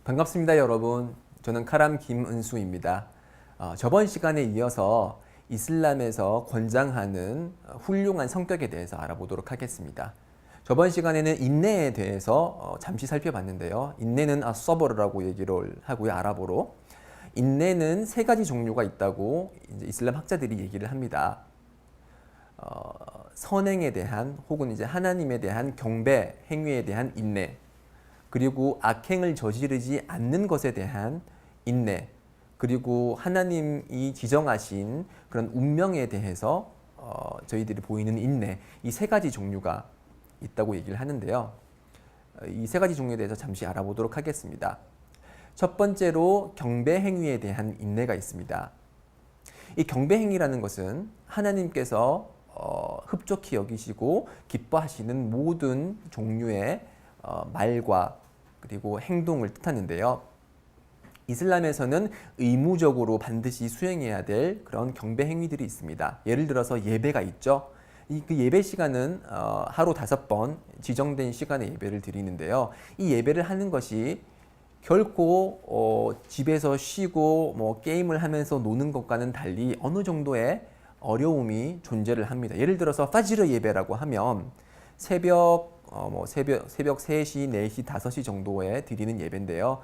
반갑습니다, 여러분. 저는 카람 김은수입니다. 저번 시간에 이어서 이슬람에서 권장하는 훌륭한 성격에 대해서 알아보도록 하겠습니다. 저번 시간에는 인내에 대해서 잠시 살펴봤는데요. 인내는 아서버르라고 얘기를 하고요, 아랍어로. 인내는 세 가지 종류가 있다고 이제 이슬람 학자들이 얘기를 합니다. 선행에 대한 혹은 이제 하나님에 대한 경배, 행위에 대한 인내, 그리고 악행을 저지르지 않는 것에 대한 인내, 그리고 하나님이 지정하신 그런 운명에 대해서 저희들이 보이는 인내, 이 세 가지 종류가 있다고 얘기를 하는데요. 이 세 가지 종류에 대해서 잠시 알아보도록 하겠습니다. 첫 번째로 경배 행위에 대한 인내가 있습니다. 이 경배 행위라는 것은 하나님께서 흡족히 여기시고 기뻐하시는 모든 종류의 말과 그리고 행동을 뜻하는데요. 이슬람에서는 의무적으로 반드시 수행해야 될 그런 경배 행위들이 있습니다. 예를 들어서 예배가 있죠. 그 예배 시간은 하루 5번 지정된 시간에 예배를 드리는데요. 이 예배를 하는 것이 결코 집에서 쉬고 뭐 게임을 하면서 노는 것과는 달리 어느 정도의 어려움이 존재를 합니다. 예를 들어서 파지르 예배라고 하면 새벽 3시, 4시, 5시 정도에 드리는 예배인데요.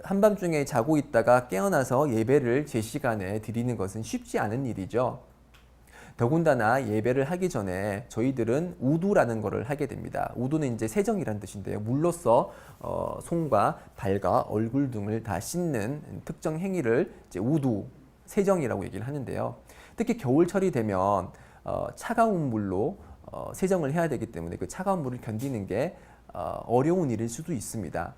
한밤중에 자고 있다가 깨어나서 예배를 제 시간에 드리는 것은 쉽지 않은 일이죠. 더군다나 예배를 하기 전에 저희들은 우두라는 것을 하게 됩니다. 우두는 이제 세정이라는 뜻인데요. 물로써 손과 발과 얼굴 등을 다 씻는 특정 행위를 이제 우두, 세정이라고 얘기를 하는데요. 특히 겨울철이 되면 차가운 물로 세정을 해야 되기 때문에 그 차가운 물을 견디는 게 어려운 일일 수도 있습니다.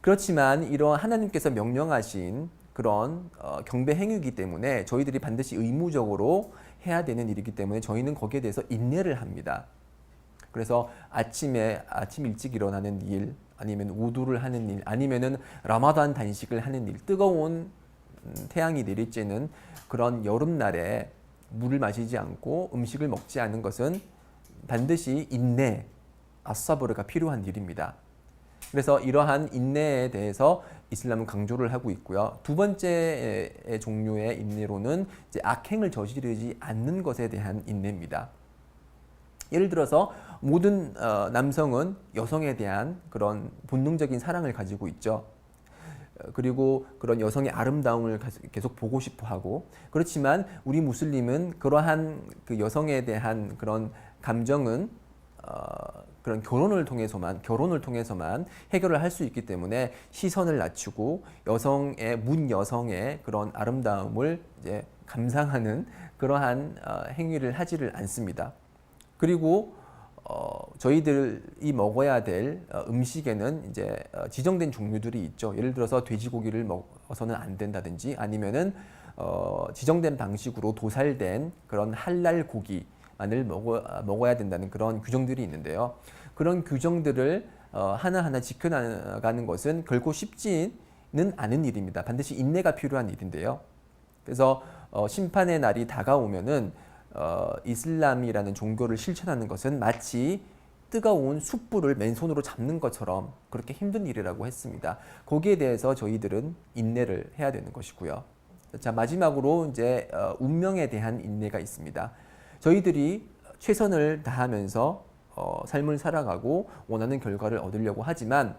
그렇지만 이러한 하나님께서 명령하신 그런 경배 행위이기 때문에 저희들이 반드시 의무적으로 해야 되는 일이기 때문에 저희는 거기에 대해서 인내를 합니다. 그래서 아침 일찍 일어나는 일, 아니면 우두를 하는 일, 아니면은 라마단 단식을 하는 일, 뜨거운 태양이 내리쬐는 그런 여름날에 물을 마시지 않고 음식을 먹지 않는 것은 반드시 인내, 아사브르가 필요한 일입니다. 그래서 이러한 인내에 대해서 이슬람은 강조를 하고 있고요. 두 번째 종류의 인내로는 이제 악행을 저지르지 않는 것에 대한 인내입니다. 예를 들어서 모든 남성은 여성에 대한 그런 본능적인 사랑을 가지고 있죠. 그리고 그런 여성의 아름다움을 계속 보고 싶어 하고, 그렇지만 우리 무슬림은 그러한 그 여성에 대한 그런 감정은 그런 결혼을 통해서만 해결을 할 수 있기 때문에 시선을 낮추고 문 여성의 그런 아름다움을 이제 감상하는 그러한 행위를 하지를 않습니다. 그리고 저희들이 먹어야 될 음식에는 이제 지정된 종류들이 있죠. 예를 들어서 돼지고기를 먹어서는 안 된다든지, 아니면은 지정된 방식으로 도살된 그런 할랄 고기만을 먹어야 된다는 그런 규정들이 있는데요. 그런 규정들을 하나하나 지켜나가는 것은 결코 쉽지는 않은 일입니다. 반드시 인내가 필요한 일인데요. 그래서 심판의 날이 다가오면은 이슬람이라는 종교를 실천하는 것은 마치 뜨거운 숯불을 맨손으로 잡는 것처럼 그렇게 힘든 일이라고 했습니다. 거기에 대해서 저희들은 인내를 해야 되는 것이고요. 자, 마지막으로 이제 운명에 대한 인내가 있습니다. 저희들이 최선을 다하면서 삶을 살아가고 원하는 결과를 얻으려고 하지만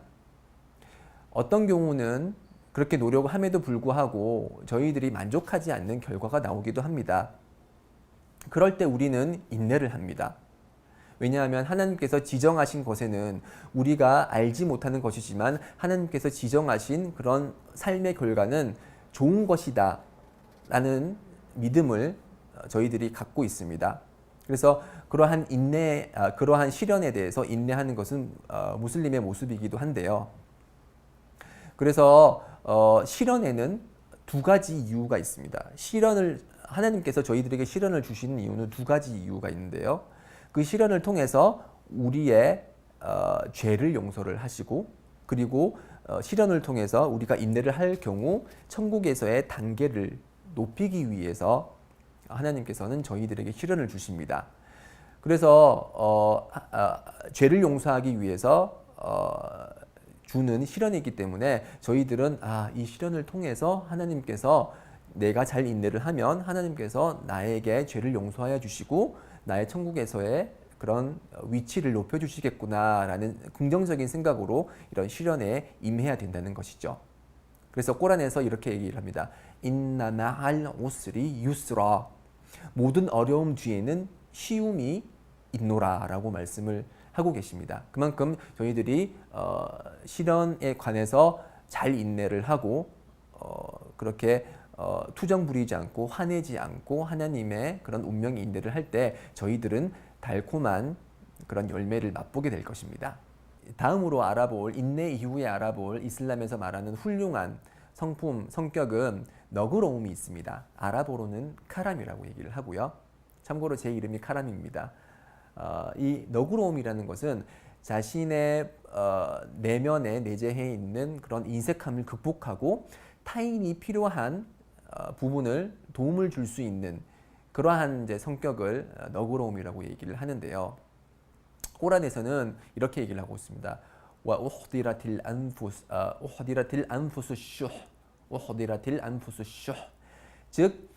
어떤 경우는 그렇게 노력을 함에도 불구하고 저희들이 만족하지 않는 결과가 나오기도 합니다. 그럴 때 우리는 인내를 합니다. 왜냐하면 하나님께서 지정하신 것에는 우리가 알지 못하는 것이지만 하나님께서 지정하신 그런 삶의 결과는 좋은 것이다 라는 믿음을 저희들이 갖고 있습니다. 그래서 그러한 시련에 대해서 인내하는 것은 무슬림의 모습이기도 한데요. 그래서 시련에는 두 가지 이유가 있습니다. 하나님께서 저희들에게 시련을 주시는 이유는 두 가지 이유가 있는데요. 그 시련을 통해서 우리의 죄를 용서를 하시고, 그리고 시련을 통해서 우리가 인내를 할 경우 천국에서의 단계를 높이기 위해서 하나님께서는 저희들에게 시련을 주십니다. 그래서 죄를 용서하기 위해서 주는 시련이기 때문에 저희들은 이 시련을 통해서 하나님께서 내가 잘 인내를 하면 하나님께서 나에게 죄를 용서하여 주시고 나의 천국에서의 그런 위치를 높여주시겠구나라는 긍정적인 생각으로 이런 시련에 임해야 된다는 것이죠. 그래서 꼬란에서 이렇게 얘기를 합니다. 인나 마알 우스리 유스라. 모든 어려움 뒤에는 쉬움이 있노라라고 말씀을 하고 계십니다. 그만큼 저희들이 시련에 관해서 잘 인내를 하고 그렇게 투정 부리지 않고 화내지 않고 하나님의 그런 운명의 인내를 할 때 저희들은 달콤한 그런 열매를 맛보게 될 것입니다. 다음으로 알아볼 인내 이후에 알아볼 이슬람에서 말하는 훌륭한 성품, 성격은 너그러움이 있습니다. 아랍어로는 카람이라고 얘기를 하고요. 참고로 제 이름이 카람입니다. 이 너그러움이라는 것은 자신의 내면에 내재해 있는 그런 인색함을 극복하고 타인이 필요한 부분을 도움을 줄 수 있는 그러한 이제 성격을 너그러움이라고 얘기를 하는데요. 꼬란에서는 이렇게 얘기를 하고 있습니다. 와 우흐디라틸 안푸스 슈 우흐디라틸 안푸스 슈. 즉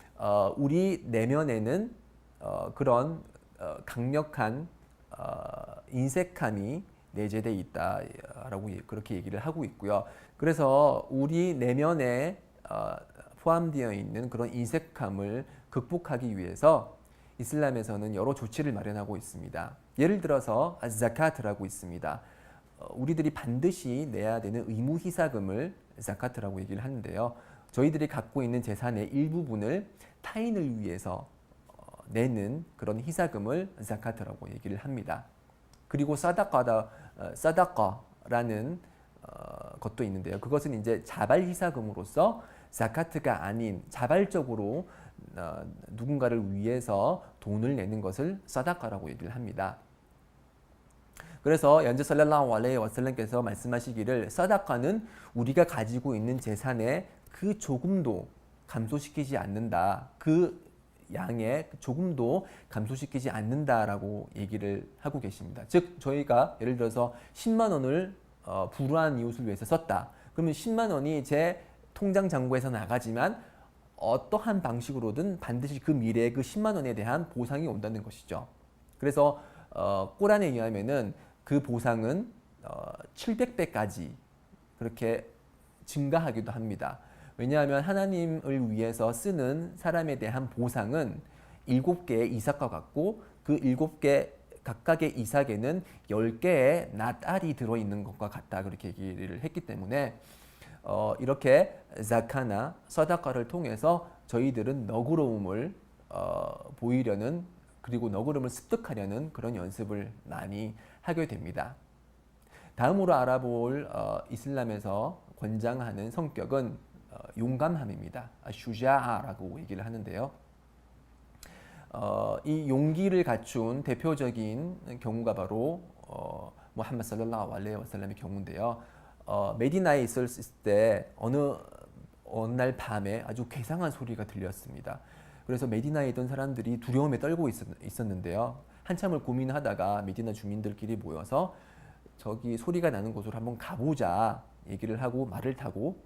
우리 내면에는 그런 강력한 인색함이 내재되어 있다라고 그렇게 얘기를 하고 있고요. 그래서 우리 내면에 포함되어 있는 그런 인색함을 극복하기 위해서 이슬람에서는 여러 조치를 마련하고 있습니다. 예를 들어서 자카트라고 있습니다. 우리들이 반드시 내야 되는 의무 희사금을 자카트라고 얘기를 하는데요. 저희들이 갖고 있는 재산의 일부분을 타인을 위해서 내는 그런 희사금을 자카트라고 얘기를 합니다. 그리고 사다카라는 것도 있는데요. 그것은 이제 자발 희사금으로서 자카트가 아닌 자발적으로 누군가를 위해서 돈을 내는 것을 사다카라고 얘기를 합니다. 그래서 연재 살랄라후 알레이히 와살람께서 말씀하시기를 사다카는 우리가 가지고 있는 재산의 그 조금도 감소시키지 않는다. 그 양의 조금도 감소시키지 않는다라고 얘기를 하고 계십니다. 즉 저희가 예를 들어서 10만 원을 불우한 이웃을 위해서 썼다. 그러면 10만 원이 제 통장 잔고에서 나가지만 어떠한 방식으로든 반드시 그 미래에 그 10만 원에 대한 보상이 온다는 것이죠. 그래서 꼬란에 의하면은 그 보상은 700배까지 그렇게 증가하기도 합니다. 왜냐하면 하나님을 위해서 쓰는 사람에 대한 보상은 7개의 이삭과 같고 그 7개 각각의 이삭에는 10개의 낫알이 들어있는 것과 같다 그렇게 얘기를 했기 때문에 이렇게 자카나 서다카를 통해서 저희들은 너그러움을 보이려는 그리고 너그러움을 습득하려는 그런 연습을 많이 하게 됩니다. 다음으로 알아볼 이슬람에서 권장하는 성격은 용감함입니다. 슈자아라고 얘기를 하는데요. 이 용기를 갖춘 대표적인 경우가 바로 무함마드 살랄라후 알레이히 와살람의 경우인데요. 메디나에 있을 때 어느 날 밤에 아주 괴상한 소리가 들렸습니다. 그래서 메디나에 있던 사람들이 두려움에 떨고 있었는데요. 한참을 고민하다가 메디나 주민들끼리 모여서 저기 소리가 나는 곳으로 한번 가보자 얘기를 하고 말을 타고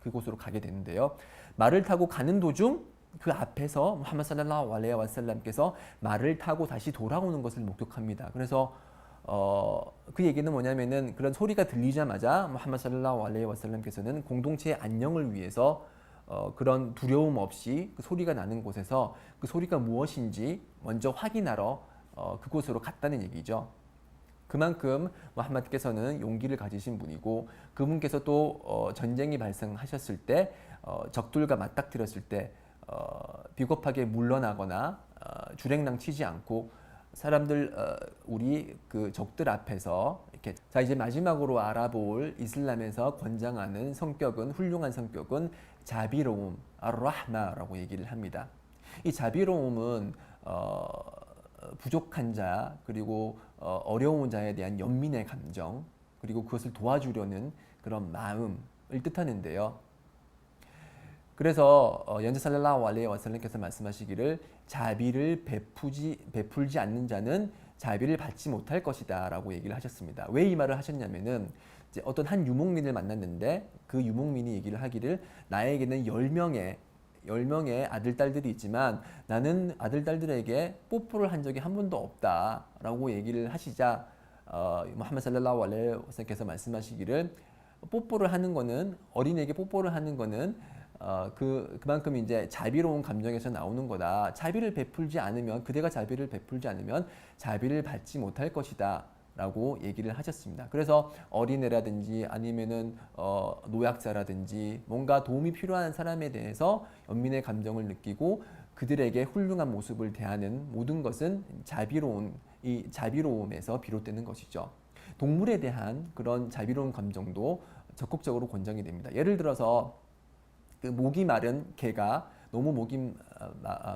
그곳으로 가게 되는데요. 말을 타고 가는 도중 그 앞에서 무함마드 살랄라후 알레이히 와살람께서 말을 타고 다시 돌아오는 것을 목격합니다. 그래서 그 얘기는 뭐냐면은 그런 소리가 들리자마자 무함마드 살랄라후 알레이히 와살람께서는 공동체의 안녕을 위해서 그런 두려움 없이 그 소리가 나는 곳에서 그 소리가 무엇인지 먼저 확인하러 그곳으로 갔다는 얘기죠. 그만큼 무함마드께서는 용기를 가지신 분이고 그분께서 또 전쟁이 발생하셨을 때 적들과 맞닥뜨렸을 때 비겁하게 물러나거나 주랭랑 치지 않고 사람들 우리 그 적들 앞에서 이렇게 자 이제 마지막으로 알아볼 이슬람에서 권장하는 성격은 훌륭한 성격은 자비로움 ar-rahma라고 얘기를 합니다. 이 자비로움은 부족한 자 그리고 어려운 자에 대한 연민의 감정 그리고 그것을 도와주려는 그런 마음을 뜻하는데요. 그래서 연재 살랄라후 알레이히 와살람께서 말씀하시기를 자비를 베풀지 않는 자는 자비를 받지 못할 것이다 라고 얘기를 하셨습니다. 왜 이 말을 하셨냐면은 이제 어떤 한 유목민을 만났는데 그 유목민이 얘기를 하기를 나에게는 10명의 아들, 딸들이 있지만 나는 아들, 딸들에게 뽀뽀를 한 적이 한 번도 없다 라고 얘기를 하시자 무함마드 살랄라후 알레이히 와살lam께서 말씀하시기를 뽀뽀를 하는 거는 어린이에게 뽀뽀를 하는 거는 그만큼 이제 자비로운 감정에서 나오는 거다. 자비를 베풀지 않으면 그대가 자비를 베풀지 않으면 자비를 받지 못할 것이다. 라고 얘기를 하셨습니다. 그래서 어린애라든지 아니면은 노약자라든지 뭔가 도움이 필요한 사람에 대해서 연민의 감정을 느끼고 그들에게 훌륭한 모습을 대하는 모든 것은 이 자비로움에서 비롯되는 것이죠. 동물에 대한 그런 자비로운 감정도 적극적으로 권장이 됩니다. 예를 들어서 그 목이 마른 개가 너무 목이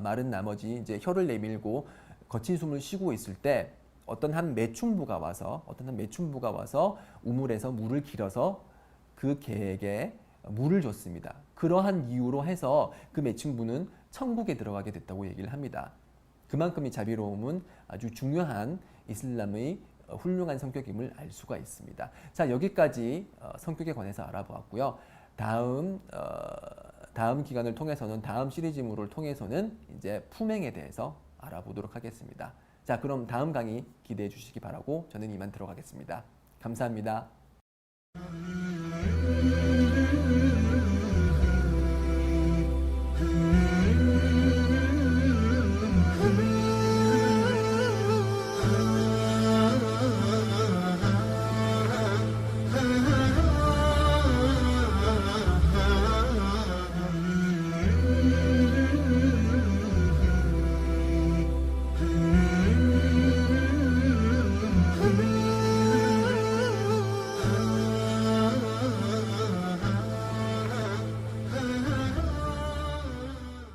마른 나머지 이제 혀를 내밀고 거친 숨을 쉬고 있을 때 어떤 한 매춘부가 와서 우물에서 물을 길어서 그 개에게 물을 줬습니다. 그러한 이유로 해서 그 매춘부는 천국에 들어가게 됐다고 얘기를 합니다. 그만큼 이 자비로움은 아주 중요한 이슬람의 훌륭한 성격임을 알 수가 있습니다. 자, 여기까지 성격에 관해서 알아보았고요. 다음 기간을 통해서는 다음 시리즈물을 통해서는 이제 품행에 대해서 알아보도록 하겠습니다. 자, 그럼 다음 강의 기대해 주시기 바라고 저는 이만 들어가겠습니다. 감사합니다.